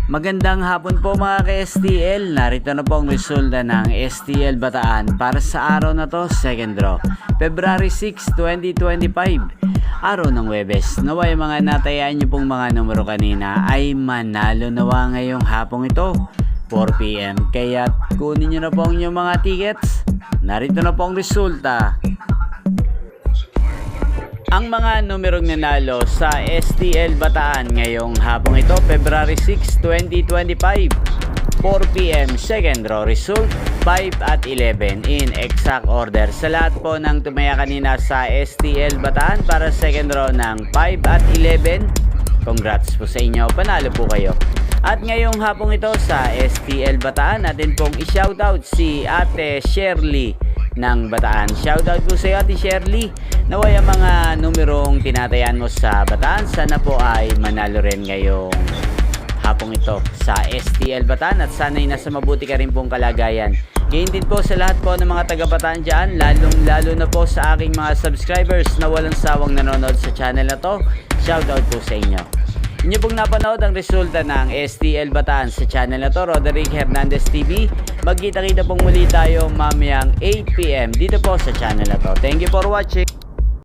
Magandang hapon po mga ka-STL. Narito na po ang resulta ng STL Bataan para sa araw na to, second draw. February 6, 2025. Araw ng Huwebes. Naway mga natayaan nyo pong mga numero kanina ay manalo nawa ngayong hapong ito, 4 PM. Kaya kunin nyo na po ang inyong mga tickets. Narito na po ang resulta. Ang mga numerong nanalo sa STL Bataan ngayong hapong ito, February 6, 2025, 4 PM, second draw result, 5 at 11 in exact order. Sa lahat po ng tumaya kanina sa STL Bataan para second draw ng 5 at 11, congrats po sa inyo, panalo po kayo. At ngayong hapong ito sa STL Bataan, natin pong i-shoutout si Ate Shirley ng Bataan. Shoutout po sa iyo, Ate Shirley. Naway ang mga numerong tinatayan mo sa Bataan, sana po ay manalo rin ngayong hapong ito sa STL Bataan at sana'y nasa mabuti ka rin pong kalagayan. Gayon din po sa lahat po ng mga taga Bataan dyan, lalo na po sa aking mga subscribers na walang sawang nanonood sa channel na to. Shoutout po sa inyo. Inyo pong napanood ang resulta ng STL Bataan sa channel na to, Roderick Hernandez TV. Magkita-kita pong muli tayo mamayang 8 PM dito po sa channel na to. Thank you for watching.